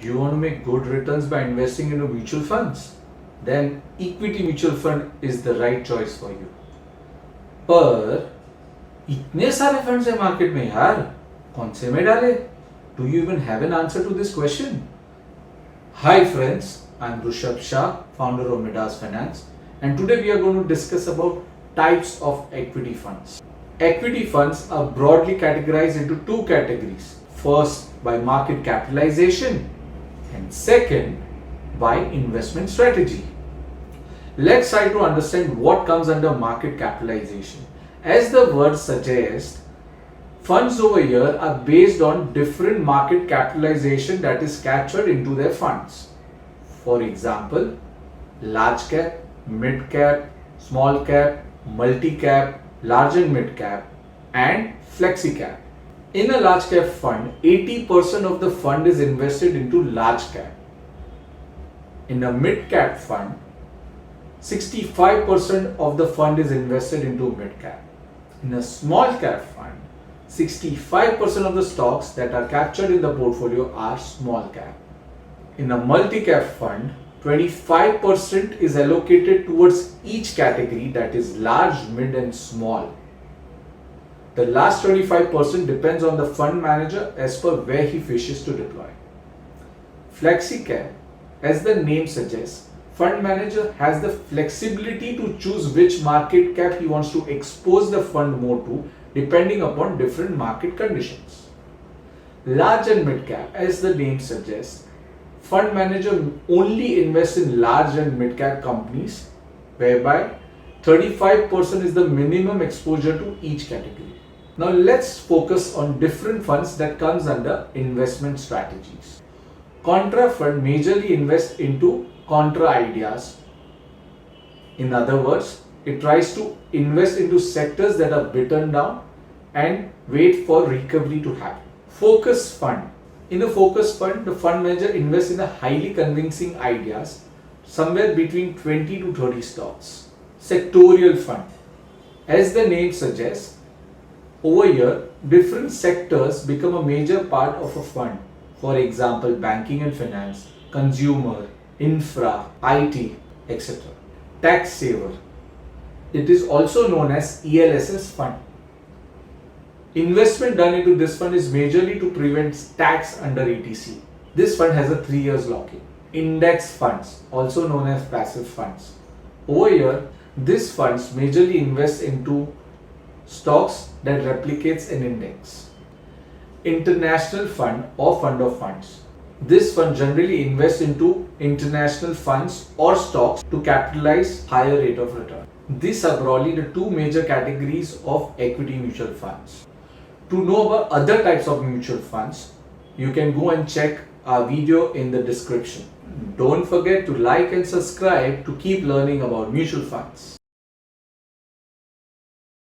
You want to make good returns by investing into mutual funds? Then equity mutual fund is the right choice for you. पर इतने सारे funds है market में यार, कौन से में डाले? Do you even have an answer to this question? Hi friends, I'm Rushabh Shah, founder of Midas Finance, and today we are going to discuss about types of equity funds. Equity funds are broadly categorized into two categories. First, by market capitalization, and second, by investment strategy. Let's try to understand what comes under market capitalization. As the word suggests, funds over here are based on different market capitalization that is captured into their funds. For example, Largecap, Midcap, Smallcap, Multicap, Large and Midcap, and Flexicap. In a large cap fund, 80% of the fund is invested into large cap. In a mid cap fund, 65% of the fund is invested into mid cap. In a small cap fund, 65% of the stocks that are captured in the portfolio are small cap. In a multi-cap fund, 25% is allocated towards each category, that is large, mid and small. The last 25% depends on the fund manager as per where he wishes to deploy. Flexicap, as the name suggests, fund manager has the flexibility to choose which market cap he wants to expose the fund more to depending upon different market conditions. Large and mid cap, as the name suggests, fund manager only invests in large and mid cap companies whereby 35% is the minimum exposure to each category. Now let's focus on different funds that comes under investment strategies. Contra fund majorly invests into contra ideas. In other words, it tries to invest into sectors that are beaten down and wait for recovery to happen. Focus fund. In a focus fund, the fund manager invests in a highly convincing ideas, somewhere between 20 to 30 stocks. Sectorial fund. As the name suggests, over here, different sectors become a major part of a fund. For example, banking and finance, consumer, infra, IT, etc. Tax saver. It is also known as ELSS fund. Investment done into this fund is majorly to prevent tax under ETC. This fund has a 3 years lock-in. Index funds, also known as passive funds. Over here, these funds majorly invest into stocks that replicates an index. International fund or fund of funds. This fund generally invests into international funds or stocks to capitalize higher rate of return. These are broadly the two major categories of equity mutual funds. To know about other types of mutual funds, you can go and check our video in the description. Don't forget to like and subscribe to keep learning about mutual funds.